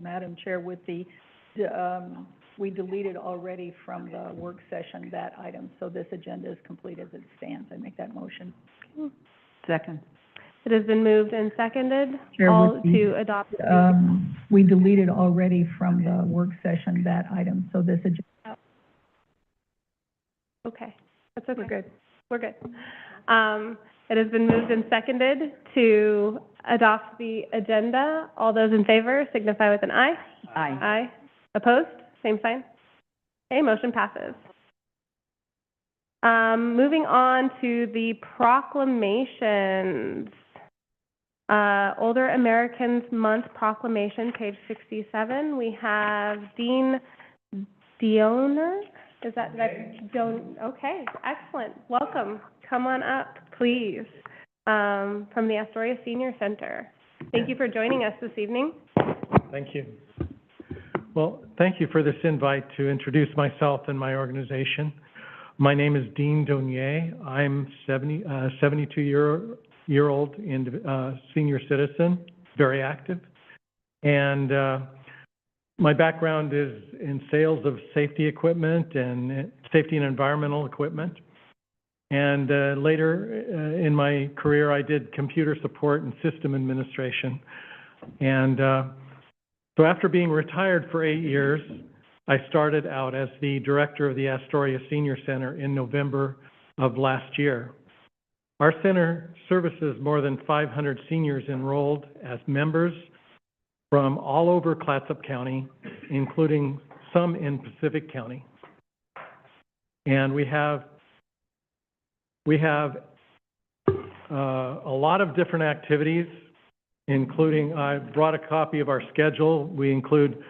Madam Chair, with the, we deleted already from the work session that item, so this agenda is complete as it stands. I make that motion. Second. It has been moved and seconded, Chair, all with the, to adopt the, we deleted already from the work session that item, so this agenda. okay, that's okay. We're good. We're good. It has been moved and seconded to adopt the agenda. All those in favor signify with an aye. Aye. Aye. Opposed? Same sign. Okay, motion passes. Moving on to the proclamations. Older Americans Month Proclamation, page 67. We have Dean Dioner. Is that okay, excellent. Welcome. Come on up, please, from the Astoria Senior Center. Thank you for joining us this evening. Thank you. Well, thank you for this invite to introduce myself and my organization. My name is Dean Donier. I'm 72-year-old senior citizen, very active. And my background is in sales of safety equipment and safety and environmental equipment. And later in my career, I did computer support and system administration. And so after being retired for 8 years, I started out as the director of the Astoria Senior Center in November of last year. Our center services more than 500 seniors enrolled as members from all over Clatsop County, including some in Pacific County. And we have a lot of different activities, including, I brought a copy of our schedule. We include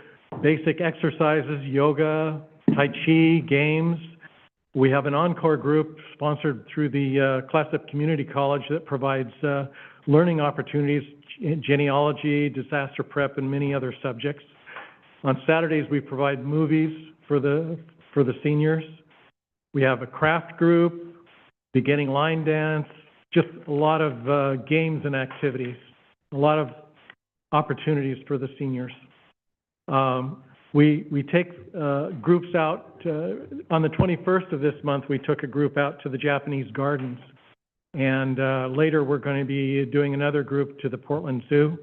basic exercises, yoga, Tai Chi, games. We have an encore group sponsored through the Clatsop Community College that provides learning opportunities in genealogy, disaster prep, and many other subjects. On Saturdays, we provide movies for the seniors. We have a craft group, beginning line dance, just a lot of games and activities, a lot of opportunities for the seniors. We take groups out, on the 21st of this month, we took a group out to the Japanese Gardens. And later we're going to be doing another group to the Portland Zoo.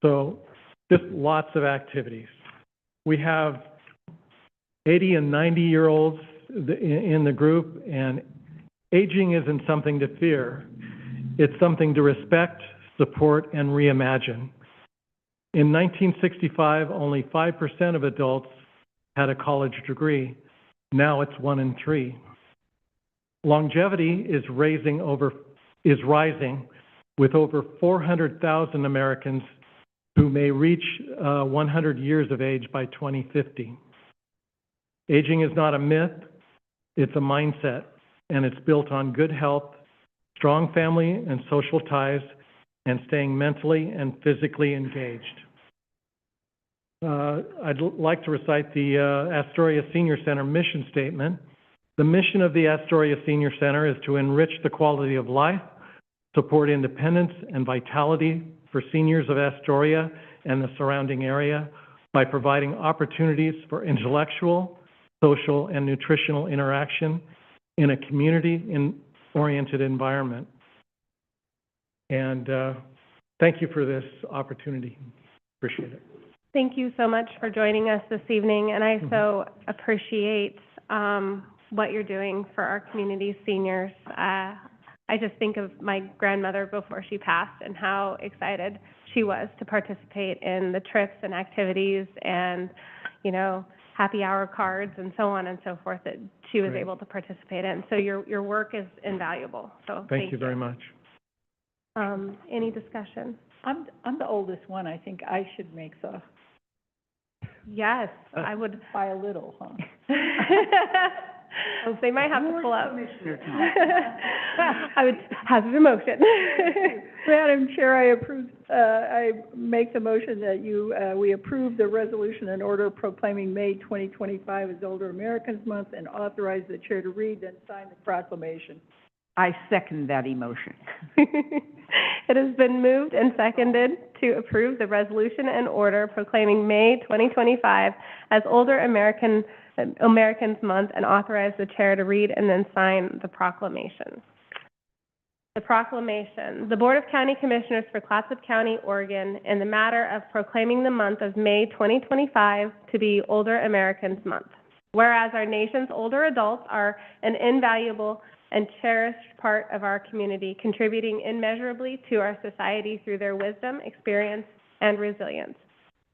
So just lots of activities. We have 80 and 90-year-olds in the group, and aging isn't something to fear. It's something to respect, support, and reimagine. In 1965, only 5% of adults had a college degree. Now it's 1 in 3. Longevity is rising with over 400,000 Americans who may reach 100 years of age by 2050. Aging is not a myth, it's a mindset, and it's built on good health, strong family and social ties, and staying mentally and physically engaged. I'd like to recite the Astoria Senior Center mission statement. The mission of the Astoria Senior Center is to enrich the quality of life, support independence and vitality for seniors of Astoria and the surrounding area by providing opportunities for intellectual, social, and nutritional interaction in a community-oriented environment. And thank you for this opportunity. Appreciate it. Thank you so much for joining us this evening, and I so appreciate what you're doing for our community seniors. I just think of my grandmother before she passed and how excited she was to participate in the trips and activities and, you know, happy hour cards and so on and so forth that she was able to participate in. So your work is invaluable. So thank you very much. Any discussion? I'm the oldest one. I think I should make the. Yes, I would. By a little, huh? They might have to pull up. I would hazard a motion. Madam Chair, I make the motion that we approve the resolution and order proclaiming May 2025 as Older Americans Month and authorize the chair to read and sign the proclamation. I second that emotion. It has been moved and seconded to approve the resolution and order proclaiming May 2025 as Older Americans Month and authorize the chair to read and then sign the proclamation. The proclamation. The Board of County Commissioners for Clatsop County, Oregon, in the matter of proclaiming the month of May 2025 to be Older Americans Month. Whereas our nation's older adults are an invaluable and cherished part of our community, contributing immeasurably to our society through their wisdom, experience, and resilience.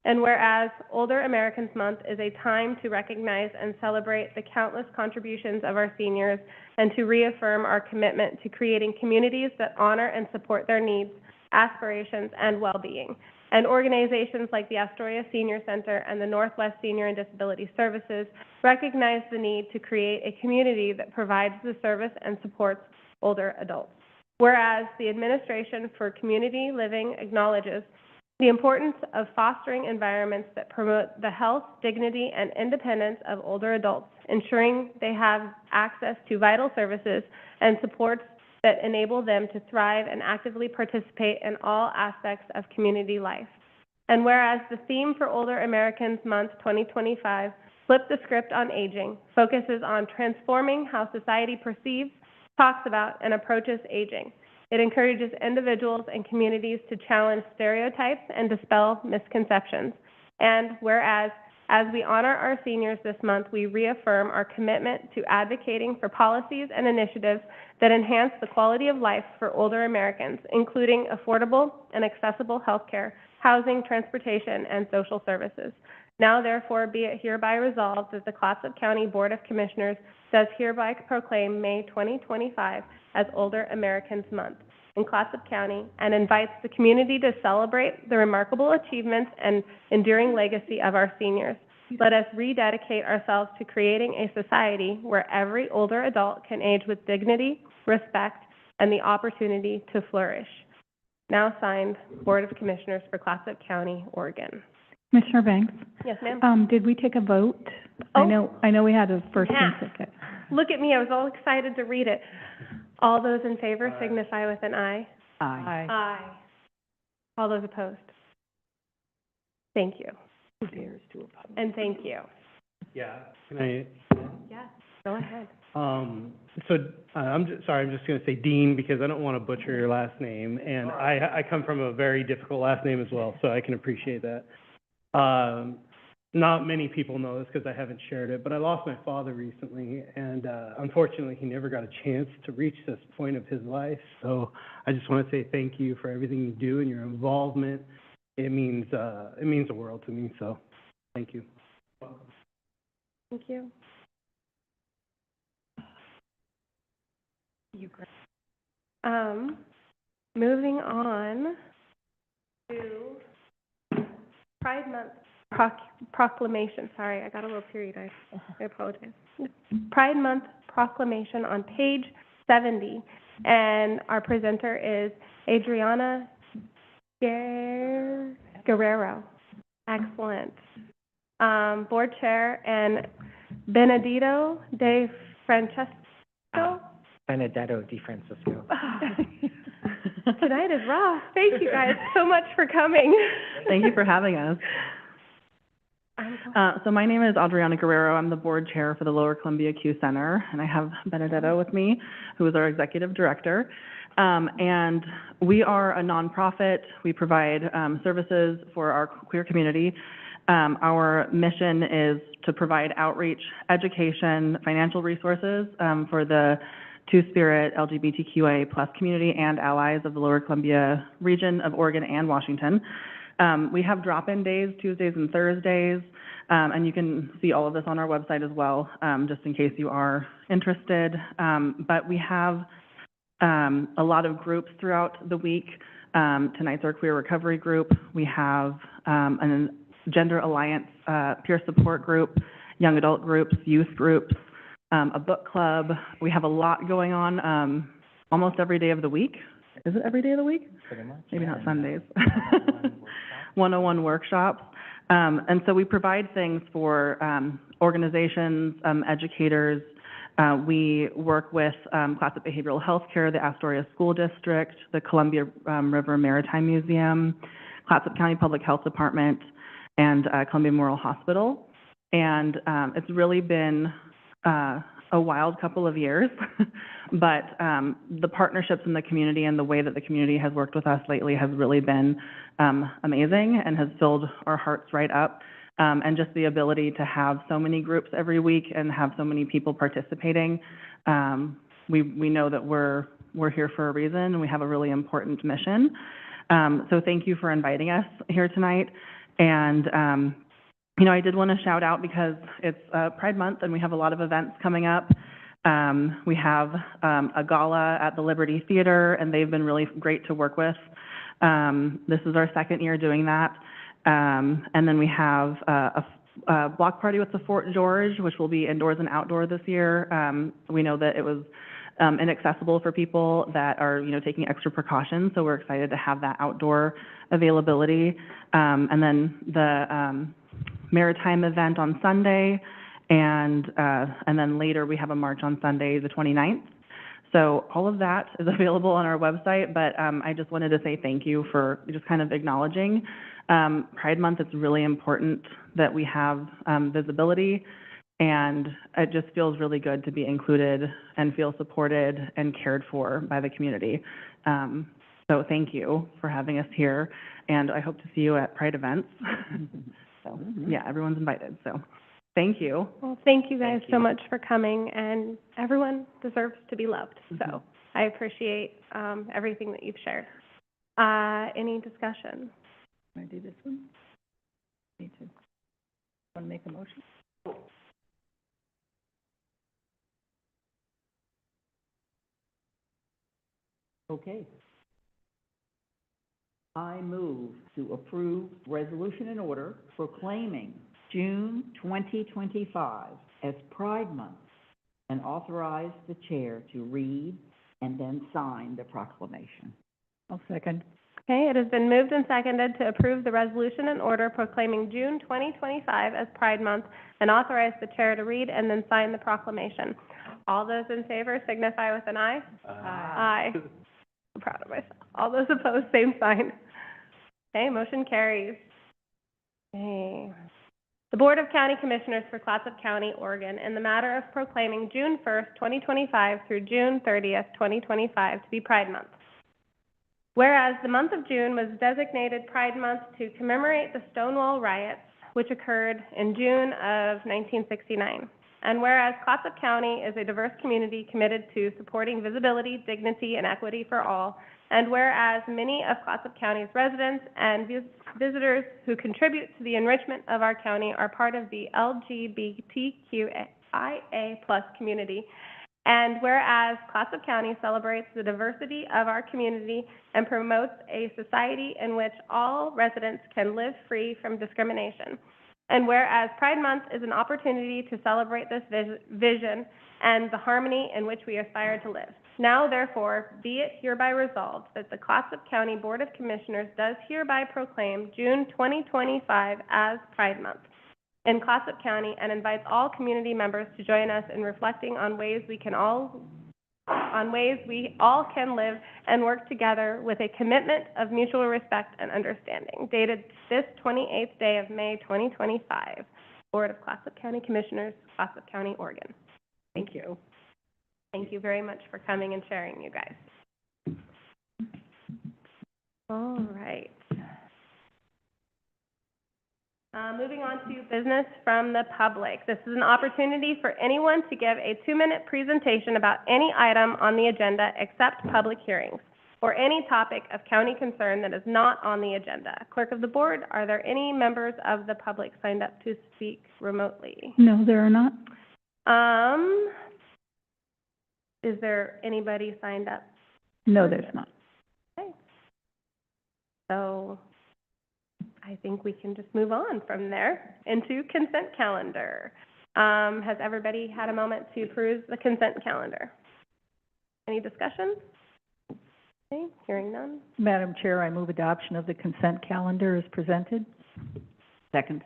And whereas Older Americans Month is a time to recognize and celebrate the countless contributions of our seniors and to reaffirm our commitment to creating communities that honor and support their needs, aspirations, and well-being. And organizations like the Astoria Senior Center and the Northwest Senior and Disability Services recognize the need to create a community that provides the service and supports older adults. Whereas the Administration for Community Living acknowledges the importance of fostering environments that promote the health, dignity, and independence of older adults, ensuring they have access to vital services and supports that enable them to thrive and actively participate in all aspects of community life. And whereas the theme for Older Americans Month 2025, Flip the Script on Aging, focuses on transforming how society perceives, talks about, and approaches aging. It encourages individuals and communities to challenge stereotypes and dispel misconceptions. And whereas, as we honor our seniors this month, we reaffirm our commitment to advocating for policies and initiatives that enhance the quality of life for older Americans, including affordable and accessible health care, housing, transportation, and social services. Now, therefore, be it hereby resolved that the Clatsop County Board of Commissioners does hereby proclaim May 2025 as Older Americans Month in Clatsop County and invites the community to celebrate the remarkable achievements and enduring legacy of our seniors. Let us rededicate ourselves to creating a society where every older adult can age with dignity, respect, and the opportunity to flourish. Now signed, Board of Commissioners for Clatsop County, Oregon. Commissioner Banks? Yes, ma'am. Did we take a vote? Oh. I know we had a first and Yeah. second. Look at me, I was all excited to read it. All those in favor signify with an aye. Aye. Aye. All those opposed? Thank you, Who dares to oppose? and thank you. Yeah, can I, Yes, go ahead. I'm just gonna say Dean, because I don't wanna butcher your last name, and I come from a very difficult last name as well, so I can appreciate that. Not many people know this because I haven't shared it, but I lost my father recently, and unfortunately, he never got a chance to reach this point of his life, so I just wanna say thank you for everything you do and your involvement. It means the world to me, so thank you. Thank you. Moving on to Pride Month proclamation. Sorry, I got a little teary-eyed. I apologize. Pride Month proclamation on page 70, and our presenter is Adriana Guerrero. Excellent. Board Chair and Benedetto De Francesco. Benedetto Di Francisco. Tonight is rough. Thank you guys so much for coming. Thank you for having us. So my name is Adriana Guerrero. I'm the board chair for the Lower Columbia Q Center, and I have Benedetto with me, who is our executive director. And we are a nonprofit. We provide services for our queer community. Our mission is to provide outreach, education, financial resources for the Two-Spirit LGBTQA plus community and allies of the Lower Columbia region of Oregon and Washington. We have drop-in days, Tuesdays and Thursdays, and you can see all of this on our website as well, just in case you are interested. But we have a lot of groups throughout the week. Tonight's our Queer Recovery group. We have a Gender Alliance peer support group, young adult groups, youth groups, a book club. We have a lot going on almost every day of the week. Is it every day of the week? Pretty much. Maybe not Sundays. 101 workshops. 101 workshops. And so we provide things for organizations, educators. We work with Clatsop Behavioral Health Care, the Astoria School District, the Columbia River Maritime Museum, Clatsop County Public Health Department, and Columbia Memorial Hospital. And it's really been a wild couple of years, but the partnerships in the community and the way that the community has worked with us lately has really been amazing and has filled our hearts right up. And just the ability to have so many groups every week and have so many people participating, we know that we're here for a reason and we have a really important mission. So thank you for inviting us here tonight. And you know, I did want to shout out because it's Pride Month and we have a lot of events coming up. We have a gala at the Liberty Theater, and they've been really great to work with. This is our second year doing that. And then we have a block party with the Fort George, which will be indoors and outdoor this year. We know that it was inaccessible for people that are, you know, taking extra precautions, so we're excited to have that outdoor availability. And then the Maritime event on Sunday, and then later we have a march on Sunday, the 29th. So all of that is available on our website, but I just wanted to say thank you for just kind of acknowledging Pride Month. It's really important that we have visibility, and it just feels really good to be included and feel supported and cared for by the community. So thank you for having us here, and I hope to see you at Pride events. So, yeah, everyone's invited, so thank you. Well, thank you guys Thank so you. much for coming, and everyone deserves to be loved. So I appreciate everything that you've shared. Any discussion? Want to do this one? Me too. Want to make a motion? Okay. I move to approve resolution and order proclaiming June 2025 as Pride Month and authorize the chair to read and then sign the proclamation. I'll second. Okay, it has been moved and seconded to approve the resolution and order proclaiming June 2025 as Pride Month and authorize the chair to read and then sign the proclamation. All those in favor signify with an aye. Aye. I'm proud of myself. All those opposed, same sign. Okay, motion carries. Okay. The Board of County Commissioners for Clatsop County, Oregon, in the matter of proclaiming June 1st, 2025 through June 30th, 2025 to be Pride Month. Whereas the month of June was designated Pride Month to commemorate the Stonewall riots, which occurred in June of 1969. And whereas Clatsop County is a diverse community committed to supporting visibility, dignity, and equity for all, and whereas many of Clatsop County's residents and visitors who contribute to the enrichment of our county are part of the LGBTQIA+ community, and whereas Clatsop County celebrates the diversity of our community and promotes a society in which all residents can live free from discrimination. And whereas Pride Month is an opportunity to celebrate this vision and the harmony in which we aspire to live. Now, therefore, be it hereby resolved that the Clatsop County Board of Commissioners does hereby proclaim June 2025 as Pride Month in Clatsop County and invites all community members to join us in reflecting on ways we all can live and work together with a commitment of mutual respect and understanding. Dated this 28th day of May, 2025. Board of Clatsop County Commissioners, Clatsop County, Oregon. Thank you. Thank you very much for coming and sharing, you guys. All right. Moving on to business from the public. This is an opportunity for anyone to give a 2-minute presentation about any item on the agenda except public hearings, or any topic of county concern that is not on the agenda. Clerk of the Board, are there any members of the public signed up to speak remotely? No, there are not. Is there anybody signed up? No, there's not. Okay. So I think we can just move on from there into consent calendar. Has everybody had a moment to peruse the consent calendar? Any discussion? Okay, hearing none. Madam Chair, I move adoption of the consent calendar as presented. Second.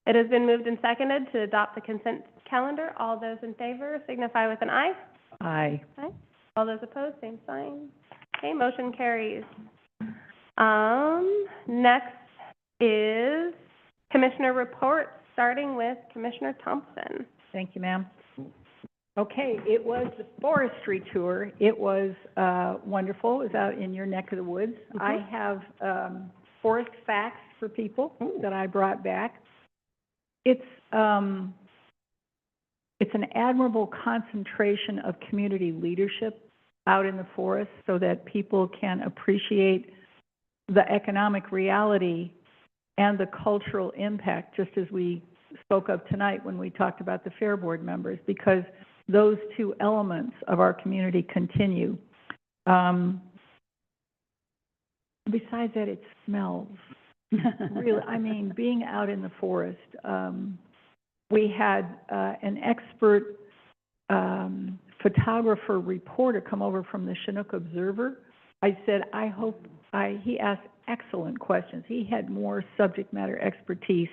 It has been moved and seconded to adopt the consent calendar. All those in favor signify with an aye. Aye. Aye. All those opposed, same sign. Okay, motion carries. Next is Commissioner reports, starting with Commissioner Thompson. Thank you, ma'am. Okay, it was the forestry tour. It was, wonderful. It was out in your neck of the woods. I have, forest facts for people that I brought back. It's an admirable concentration of community leadership out in the forest so that people can appreciate the economic reality and the cultural impact, just as we spoke of tonight when we talked about the Fair Board members, because those two elements of our community continue. Besides that, it smells. Really, I mean, being out in the forest, we had an expert photographer reporter come over from the Chinook Observer. I said, he asked excellent questions. He had more subject matter expertise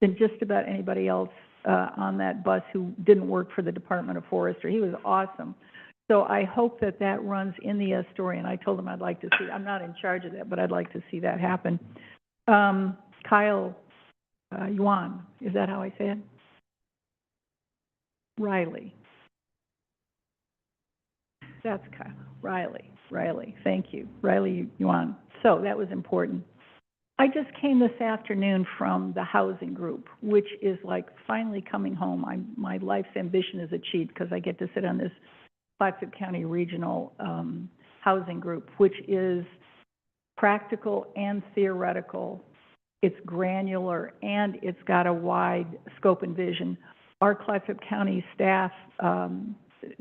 than just about anybody else on that bus who didn't work for the Department of Forestry. He was awesome. So I hope that that runs in the Astoria, and I told him I'd like to see, I'm not in charge of that, but I'd like to see that happen. Kyle Yuan, is that how I say it? Riley. That's Kyle. Riley, thank you. Riley Yuan. So that was important. I just came this afternoon from the housing group, which is like finally coming home. My life's ambition is achieved because I get to sit on this Clatsop County Regional Housing Group, which is practical and theoretical. It's granular, and it's got a wide scope and vision. Our Clatsop County staff,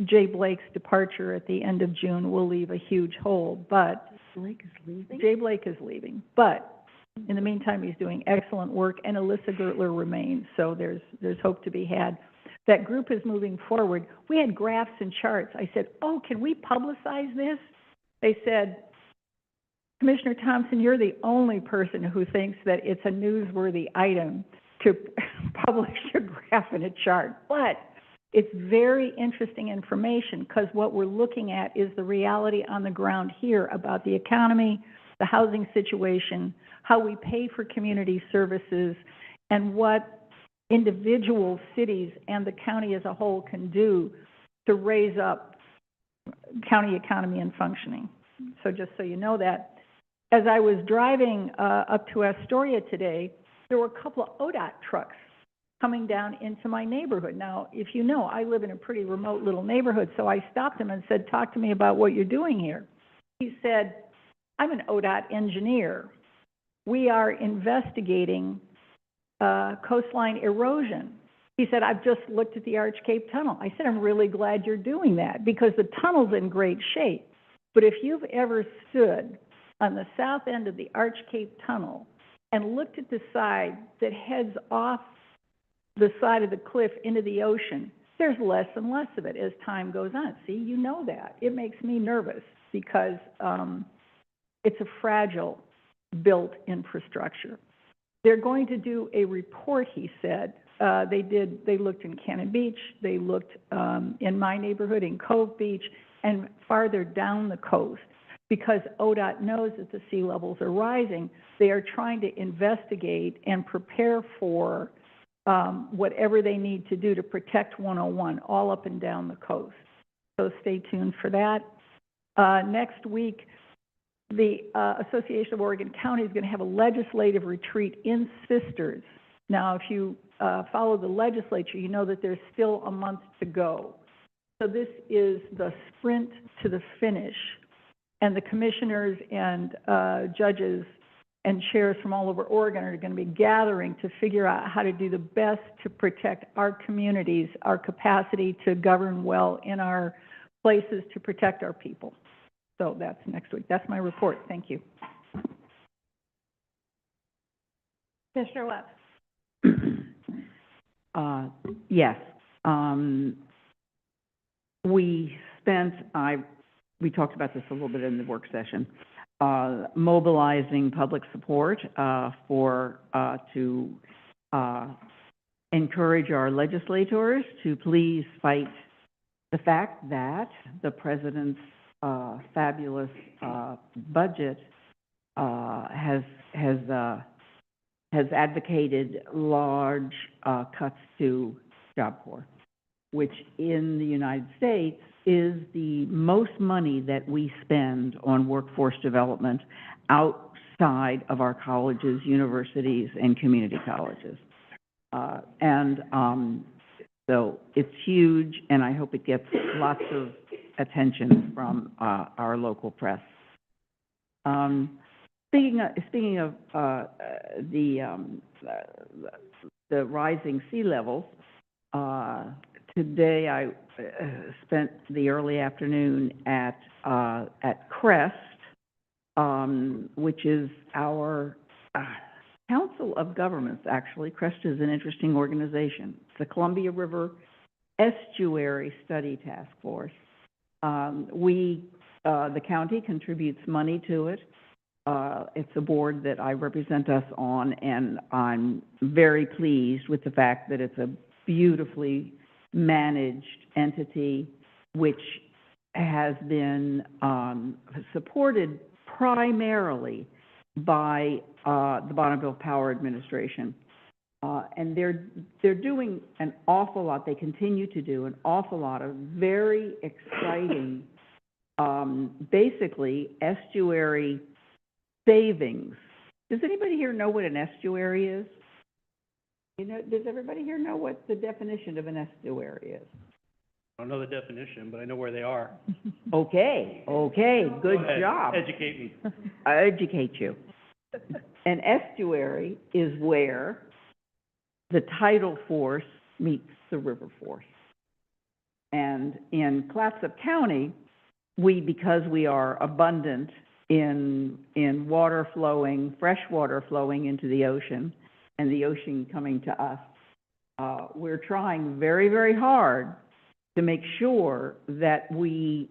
Jay Blake's departure at the end of June will leave a huge hole, but Jay Blake is leaving, but in the meantime, he's doing excellent work, and Alyssa Gertler remains, so there's hope to be had. That group is moving forward. We had graphs and charts. I said, oh, can we publicize this? They said, Commissioner Thompson, you're the only person who thinks that it's a newsworthy item to publish a graph and a chart. But it's very interesting information because what we're looking at is the reality on the ground here about the economy, the housing situation, how we pay for community services, and what individual cities and the county as a whole can do to raise up county economy and functioning. So just so you know that. As I was driving up to Astoria today, there were a couple of ODOT trucks coming down into my neighborhood. Now, if you know, I live in a pretty remote little neighborhood, so I stopped him and said, talk to me about what you're doing here. He said, I'm an ODOT engineer. We are investigating coastline erosion. He said, I've just looked at the Arch Cape Tunnel. I said, I'm really glad you're doing that because the tunnel's in great shape. But if you've ever stood on the south end of the Arch Cape Tunnel and looked at the side that heads off the side of the cliff into the ocean, there's less and less of it as time goes on. See, you know that. It makes me nervous because it's a fragile built infrastructure. They're going to do a report, he said. They looked in Cannon Beach, they looked in my neighborhood in Cove Beach, and farther down the coast. Because ODOT knows that the sea levels are rising, they are trying to investigate and prepare for whatever they need to do to protect 101 all up and down the coast. So stay tuned for that. Next week, the Association of Oregon Counties is going to have a legislative retreat in Sisters. Now, if you follow the legislature, you know that there's still a month to go. So this is the sprint to the finish. And the commissioners and judges and chairs from all over Oregon are going to be gathering to figure out how to do the best to protect our communities, our capacity to govern well in our places to protect our people. So that's next week. That's my report. Thank you. Commissioner Webb. Yes. We talked about this a little bit in the work session, mobilizing public support to encourage our legislators to please fight the fact that the president's fabulous budget has advocated large, cuts to Job Corps, which in the United States is the most money that we spend on workforce development outside of our colleges, universities, and community colleges. So it's huge, and I hope it gets lots of attention from, our local press. Speaking of the rising sea levels, today I spent the early afternoon at CREST, which is our Council of Governments, actually. CREST is an interesting organization. It's the Columbia River Estuary Study Task Force. The county contributes money to it. It's a board that I represent us on, and I'm very pleased with the fact that it's a beautifully managed entity which has been supported primarily by the Bonneville Power Administration. And they're doing an awful lot, they continue to do an awful lot of very exciting, basically estuary savings. Does anybody here know what an estuary is? You know, does everybody here know what the definition of an estuary is? I don't know the definition, but I know where they are. Okay, good Go ahead. job. Educate me. I educate you. An estuary is where the tidal force meets the river force. And in Clatsop County, because we are abundant in water flowing, fresh water flowing into the ocean, and the ocean coming to us, we're trying very, very hard to make sure that we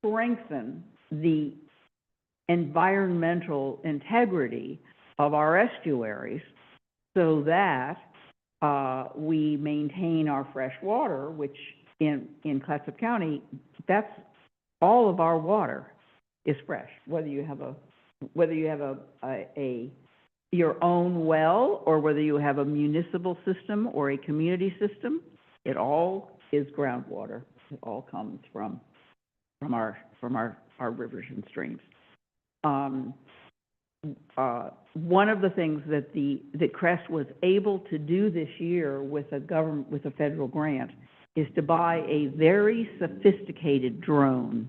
strengthen the environmental integrity of our estuaries so that we maintain our fresh water, which in Clatsop County, that's all of our water is fresh, whether you have your own well, or whether you have a municipal system or a community system. It all is groundwater. It all comes from our rivers and streams. One of the things that CREST was able to do this year with a federal grant is to buy a very sophisticated drone,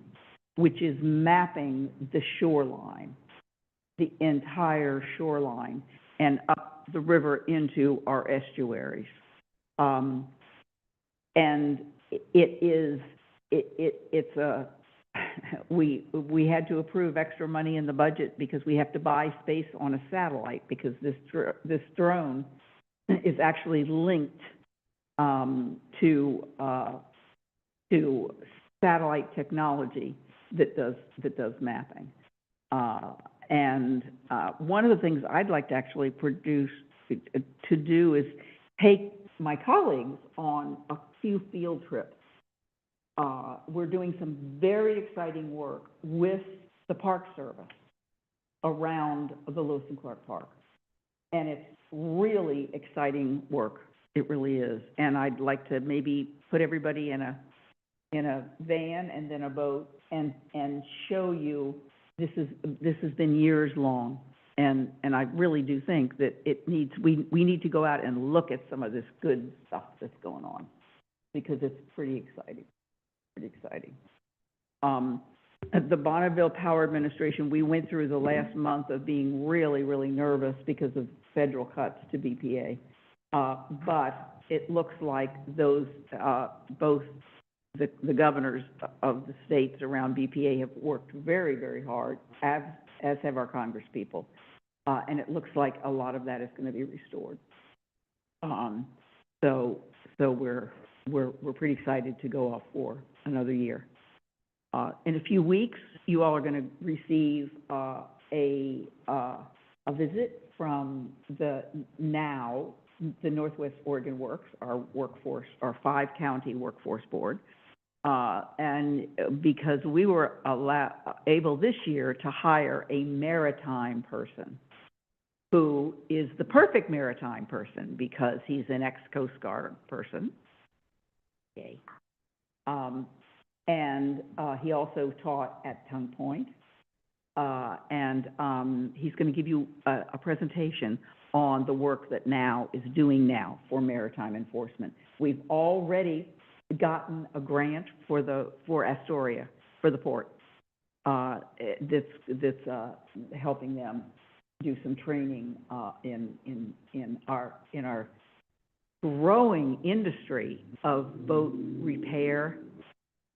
which is mapping the shoreline, the entire shoreline, and up the river into our estuaries. And we had to approve extra money in the budget because we have to buy space on a satellite, because this drone is actually linked to satellite technology that does mapping. And one of the things I'd like to actually do is take my colleagues on a few field trips. We're doing some very exciting work with the Park Service around the Lewis and Clark Park. And it's really exciting work. It really is. And I'd like to maybe put everybody in a van and then a boat and show you this has been years long. And I really do think that we need to go out and look at some of this good stuff that's going on, because it's pretty exciting. At the Bonneville Power Administration, we went through the last month of being really, really nervous because of federal cuts to BPA. But it looks like those, both the governors of the states around BPA have worked very, very hard, as have our Congress people. And it looks like a lot of that is going to be restored. So we're pretty excited to go off for another year. In a few weeks, you all are going to receive a visit from the Northwest Oregon Works, our 5-county workforce board. And because we were able this year to hire a maritime person who is the perfect maritime person because he's an ex-Coast Guard person. Yay. And he also taught at Tongue Point. And he's going to give you a presentation on the work that NOW is doing now for maritime enforcement. We've already gotten a grant for Astoria, for the port, that's helping them do some training in our growing industry of boat repair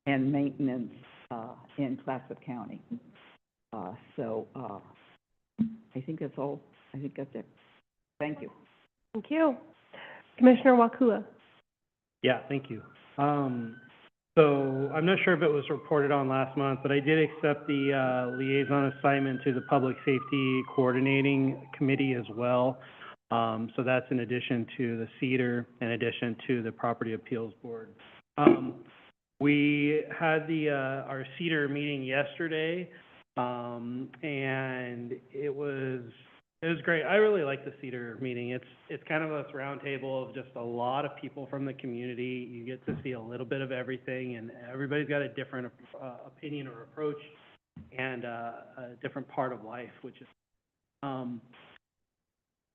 and maintenance in Clatsop County. So I think that's all. I think that's it. Thank you. Thank you. Commissioner Wakula. Yeah, thank you. So I'm not sure if it was reported on last month, but I did accept the liaison assignment to the Public Safety Coordinating Committee as well. So that's in addition to the CEDAR, in addition to the Property Appeals Board. We had our CEDAR meeting yesterday, and it was great. I really like the CEDAR meeting. It's kind of a roundtable of just a lot of people from the community. You get to see a little bit of everything, and everybody's got a different opinion or approach and a different part of life, which is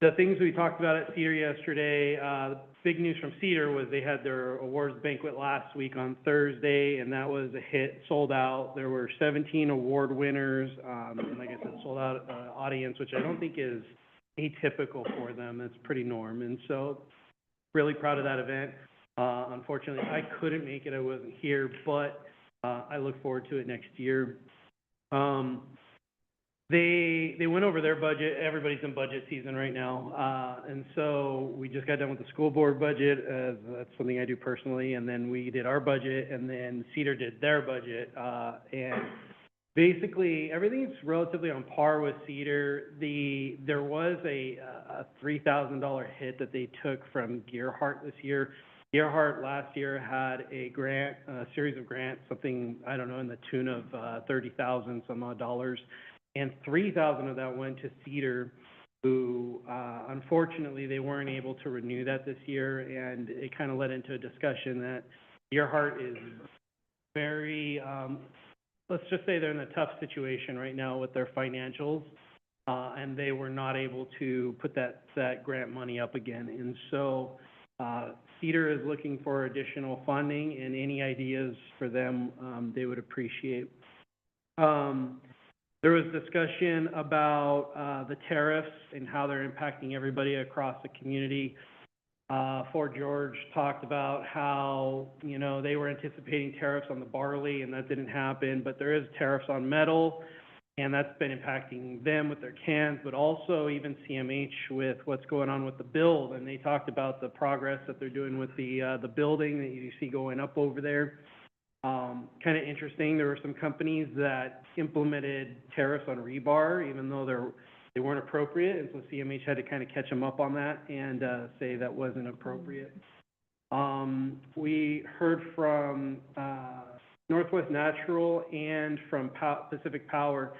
the things we talked about at CEDAR yesterday. The big news from CEDAR was they had their awards banquet last week on Thursday, and that was a hit, sold out. There were 17 award winners, and like I said, sold out audience, which I don't think is atypical for them. It's pretty norm, and so really proud of that event. Unfortunately, I couldn't make it. I wasn't here, but I look forward to it next year. They went over their budget. Everybody's in budget season right now. And so we just got done with the school board budget. That's something I do personally. And then we did our budget, and then CEDAR did their budget. And basically, everything's relatively on par with CEDAR. There was a $3,000 hit that they took from Gearhart this year. Gearhart last year had a grant, a series of grants, something, I don't know, in the tune of $30,000 some odd dollars. And $3,000 of that went to CEDAR, who, unfortunately, they weren't able to renew that this year, and it kind of led into a discussion that Gearhart is very, let's just say they're in a tough situation right now with their financials, and they were not able to put that grant money up again. And so CEDAR is looking for additional funding, and any ideas for them they would appreciate. There was discussion about the tariffs and how they're impacting everybody across the community. Fort George talked about how, you know, they were anticipating tariffs on the barley, and that didn't happen, but there is tariffs on metal, and that's been impacting them with their cans, but also even CMH with what's going on with the build. And they talked about the progress that they're doing with the building that you see going up over there. Kind of interesting, there were some companies that implemented tariffs on rebar, even though they weren't appropriate, and so CMH had to kind of catch them up on that and say that wasn't appropriate. We heard from Northwest Natural and from Pacific Power.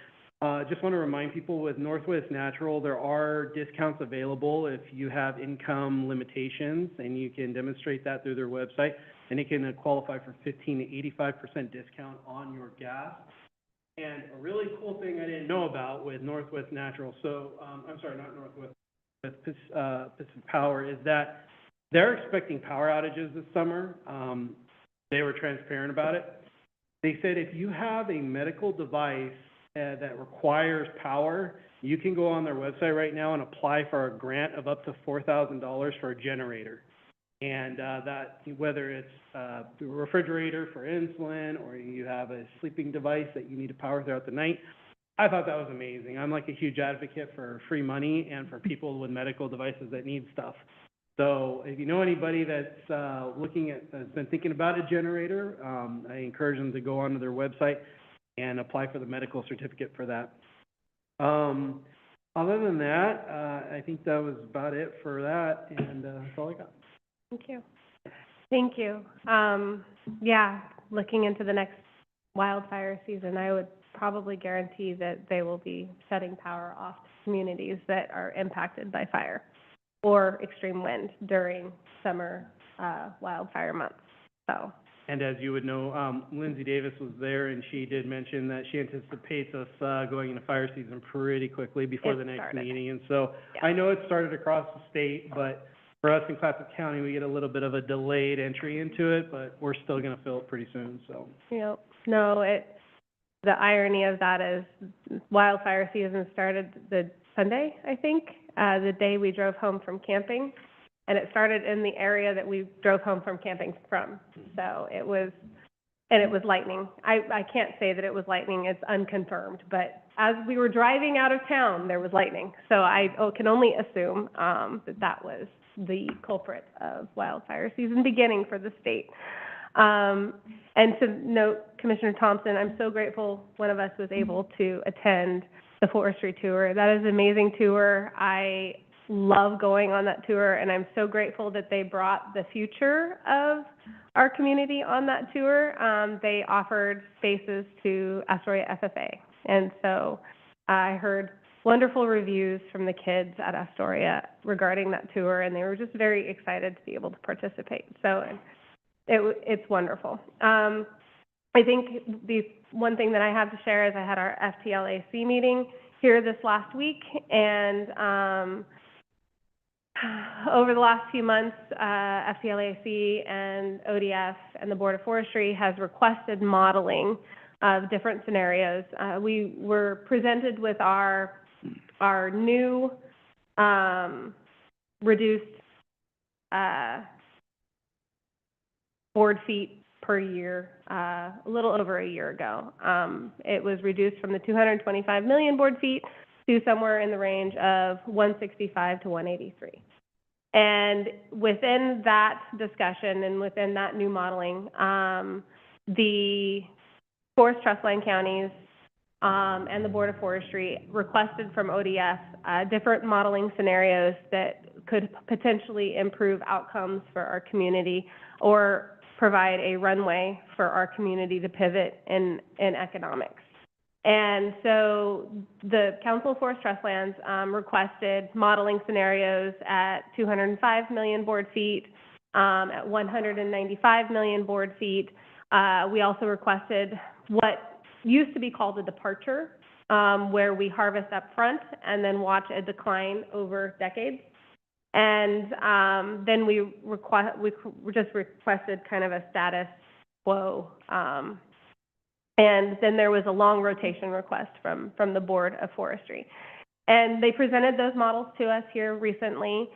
Just want to remind people, with Northwest Natural, there are discounts available if you have income limitations, and you can demonstrate that through their website, and it can qualify for 15 to 85% discount on your gas. And a really cool thing I didn't know about with Northwest Natural, so, I'm sorry, not Northwest, with Pacific Power, is that they're expecting power outages this summer. They were transparent about it. They said if you have a medical device that requires power, you can go on their website right now and apply for a grant of up to $4,000 for a generator. And that, whether it's a refrigerator for insulin or you have a sleeping device that you need to power throughout the night, I thought that was amazing. I'm like a huge advocate for free money and for people with medical devices that need stuff. So if you know anybody that's has been thinking about a generator, I encourage them to go onto their website and apply for the medical certificate for that. Other than that, I think that was about it for that, and that's all I got. Thank you. Thank you. Yeah, looking into the next wildfire season, I would probably guarantee that they will be shutting power off to communities that are impacted by fire or extreme wind during summer, wildfire months, so. And as you would know, Lindsay Davis was there, and she did mention that she anticipates us going into fire season pretty quickly before It the next started. meeting. And so Yeah. I know it started across the state, but for us in Clatsop County, we get a little bit of a delayed entry into it, but we're still going to feel it pretty soon, so. Yep. No, the irony of that is wildfire season started the Sunday, I think, the day we drove home from camping. And it started in the area that we drove home from camping from. So it was lightning. I can't say that it was lightning, it's unconfirmed, but as we were driving out of town, there was lightning. So I can only assume, that was the culprit of wildfire season beginning for the state. And to note, Commissioner Thompson, I'm so grateful one of us was able to attend the forestry tour. That is an amazing tour. I love going on that tour, and I'm so grateful that they brought the future of our community on that tour. They offered spaces to Astoria FFA, and so I heard wonderful reviews from the kids at Astoria regarding that tour, and they were just very excited to be able to participate. So it's wonderful. I think the one thing that I have to share is I had our FTLAC meeting here this last week, and over the last few months, FTLAC and ODF and the Board of Forestry has requested modeling of different scenarios. We were presented with our new reduced board feet per year a little over a year ago. It was reduced from the 225 million board feet to somewhere in the range of 165 to 183. And within that discussion and within that new modeling, the Forest Trustland counties and the Board of Forestry requested from ODF different modeling scenarios that could potentially improve outcomes for our community or provide a runway for our community to pivot in economics. And so the Council of Forest Trustlands requested modeling scenarios at 205 million board feet, at 195 million board feet. We also requested what used to be called a departure, where we harvest up front and then watch a decline over decades. And then we just requested kind of a status quo. And then there was a long rotation request from the Board of Forestry. And they presented those models to us here recently.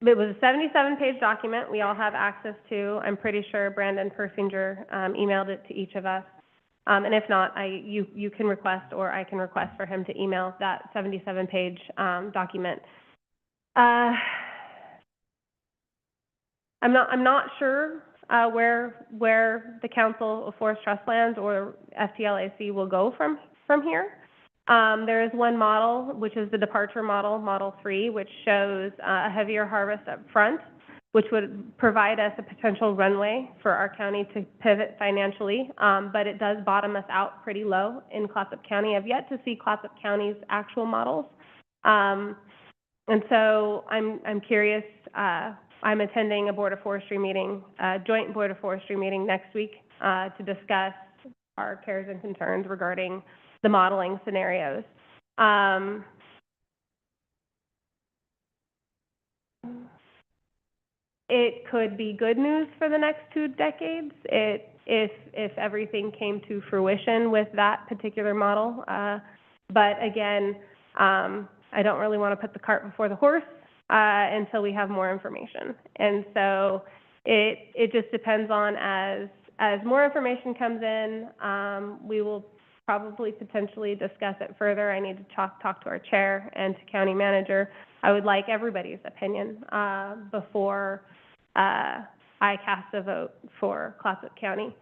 It was a 77-page document we all have access to. I'm pretty sure Brandon Persinger emailed it to each of us. And if not, you can request, or I can request for him to email that 77-page document. I'm not sure where the Council of Forest Trustlands or FTLAC will go from here. There is one model, which is the departure model, Model 3, which shows a heavier harvest up front, which would provide us a potential runway for our county to pivot financially, but it does bottom us out pretty low in Clatsop County. I've yet to see Clatsop County's actual models, and so I'm curious. I'm attending a Board of Forestry meeting, joint Board of Forestry meeting next week to discuss our cares and concerns regarding the modeling scenarios. It could be good news for the next 2 decades if everything came to fruition with that particular model. But again, I don't really want to put the cart before the horse until we have more information. And so it just depends on as more information comes in, we will probably potentially discuss it further. I need to talk to our chair and to county manager. I would like everybody's opinion before I cast a vote for Clatsop County.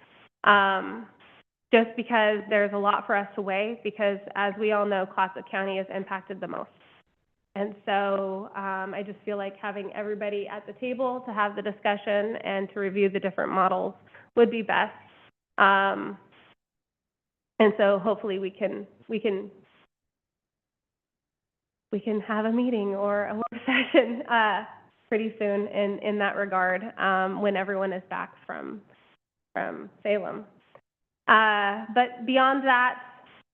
Just because there's a lot for us to weigh, because as we all know, Clatsop County is impacted the most. And so, I just feel like having everybody at the table to have the discussion and to review the different models would be best. And so hopefully we can have a meeting or a work session, pretty soon in that regard, when everyone is back from Salem. But beyond that,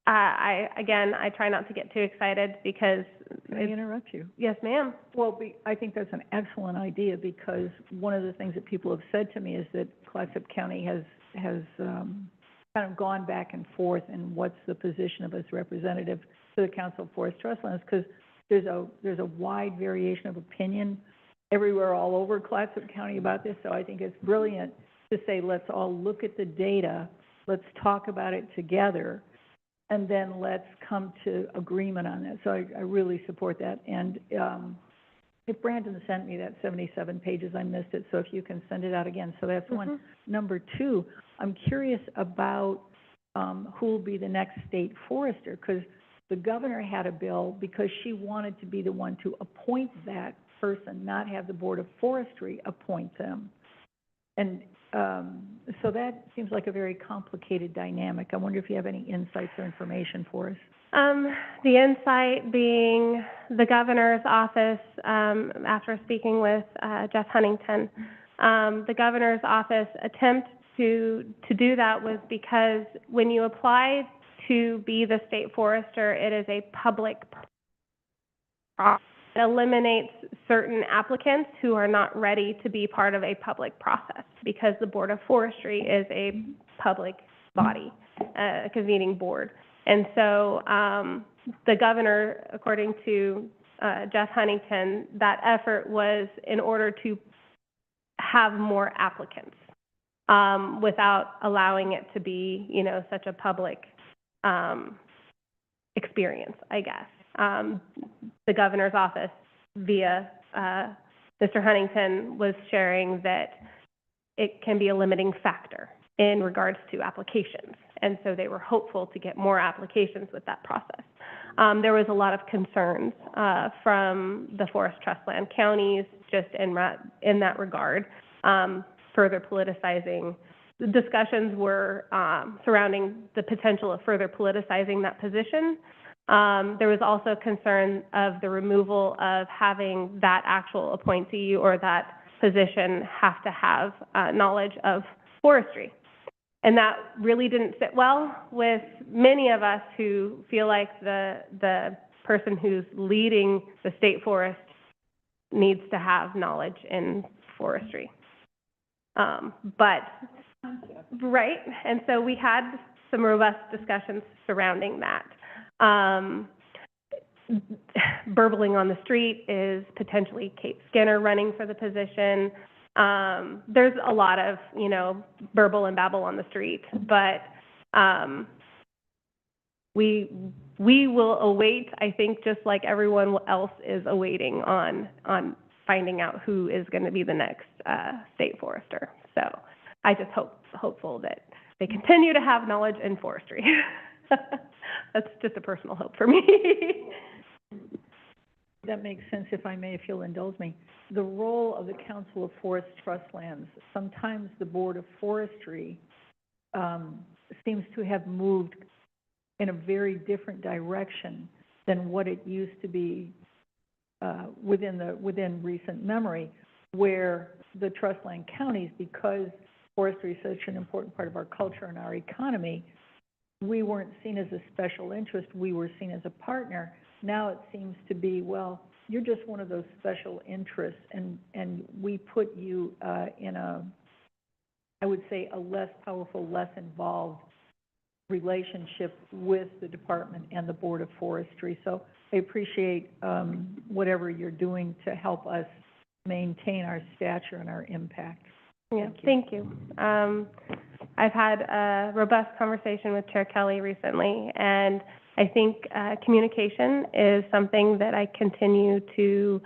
I try not to get too excited because May I interrupt you? yes, ma'am. Well, I think that's an excellent idea, because one of the things that people have said to me is that Clatsop County has kind of gone back and forth in what's the position of its representative to the Council of Forest Trustlands, because there's a wide variation of opinion everywhere all over Clatsop County about this. So I think it's brilliant to say, let's all look at the data, let's talk about it together, and then let's come to agreement on that. So I really support that. And if Brandon sent me that 77 pages, I missed it, so if you can send it out again. So that's one. Number two, I'm curious about who will be the next state forester, because the governor had a bill because she wanted to be the one to appoint that person, not have the Board of Forestry appoint them. And so that seems like a very complicated dynamic. I wonder if you have any insights or information for us. The insight being the governor's office, after speaking with Jeff Huntington, the governor's office attempt to do that was because when you apply to be the state forester, it is a public process. It eliminates certain applicants who are not ready to be part of a public process, because the Board of Forestry is a public body, a convening board. And so the governor, according to Jeff Huntington, that effort was in order to have more applicants without allowing it to be, such a public experience, I guess. The governor's office, via Mr. Huntington, was sharing that it can be a limiting factor in regards to applications. And so they were hopeful to get more applications with that process. There was a lot of concerns from the Forest Trust Land counties just in that regard, further politicizing. The discussions were surrounding the potential of further politicizing that position. There was also concern of the removal of having that actual appointee or that position have to have knowledge of forestry. And that really didn't sit well with many of us who feel like the person who's leading the state forest needs to have knowledge in forestry. Right, and so we had some robust discussions surrounding that. Burbling on the street is potentially Kate Skinner running for the position. There's a lot of, burble and babble on the street, but we will await, I think, just like everyone else is awaiting on finding out who is going to be the next state forester. So I just hopeful that they continue to have knowledge in forestry. That's just a personal hope for me. That makes sense, if I may, if you'll indulge me. The role of the Council of Forest Trustlands, sometimes the Board of Forestry seems to have moved in a very different direction than what it used to be within recent memory, where the trustland counties, because forestry is such an important part of our culture and our economy, we weren't seen as a special interest, we were seen as a partner. Now it seems to be, well, you're just one of those special interests, and we put you in I would say, a less powerful, less involved relationship with the department and the Board of Forestry. So I appreciate whatever you're doing to help us maintain our stature and our impact. Yeah, thank you. I've had a robust conversation with Chair Kelly recently, and I think communication is something that I continue to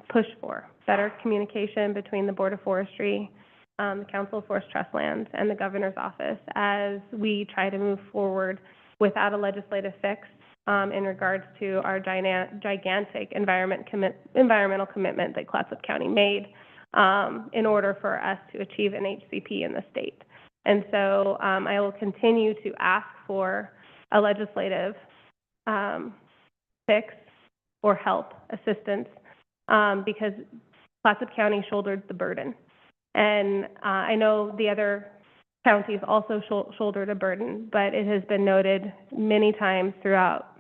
push for. Better communication between the Board of Forestry, the Council of Forest Trustlands, and the Governor's Office as we try to move forward without a legislative fix in regards to our gigantic environmental commitment that Clatsop County made, in order for us to achieve an HCP in the state. And so, I will continue to ask for a legislative, fix or help, assistance, because Clatsop County shouldered the burden. And I know the other counties also shouldered a burden, but it has been noted many times throughout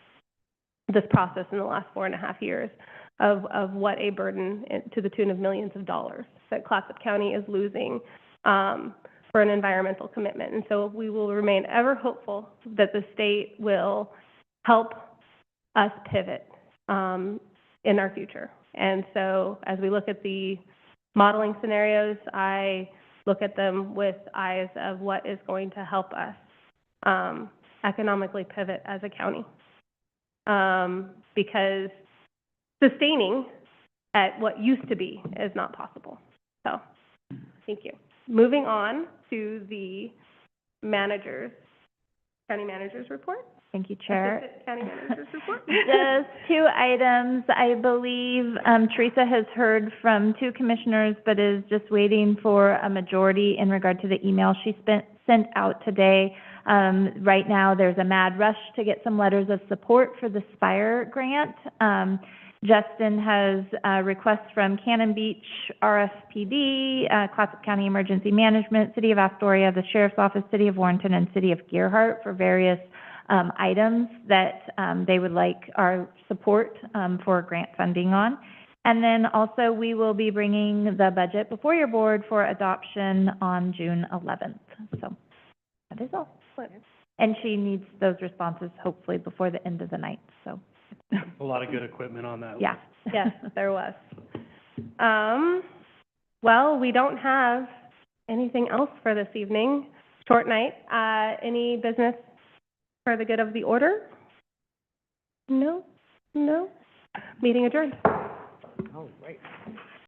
this process in the last 4.5 years of what a burden to the tune of millions of dollars that Clatsop County is losing for an environmental commitment. And so we will remain ever hopeful that the state will help us pivot in our future. And so as we look at the modeling scenarios, I look at them with eyes of what is going to help us economically pivot as a county. Because sustaining at what used to be is not possible. So, thank you. Moving on to the county manager's report. Thank you, Chair. Assistant County Manager's report. Just 2 items. I believe Teresa has heard from 2 commissioners, but is just waiting for a majority in regard to the email she sent out today. Right now, there's a mad rush to get some letters of support for the SPIRE grant. Justin has requests from Cannon Beach, RFPD, Clatsop County Emergency Management, City of Astoria, the Sheriff's Office, City of Warrenton, and City of Gerhart for various items that they would like our support for grant funding on. And then also, we will be bringing the budget before your board for adoption on June 11th. So that is all. And she needs those responses hopefully before the end of the night, so. A lot of good equipment on that. Yeah. Yes, there was. Well, we don't have anything else for this evening. Short night. Any business for the good of the order? No? No? Meeting adjourned. Oh, right.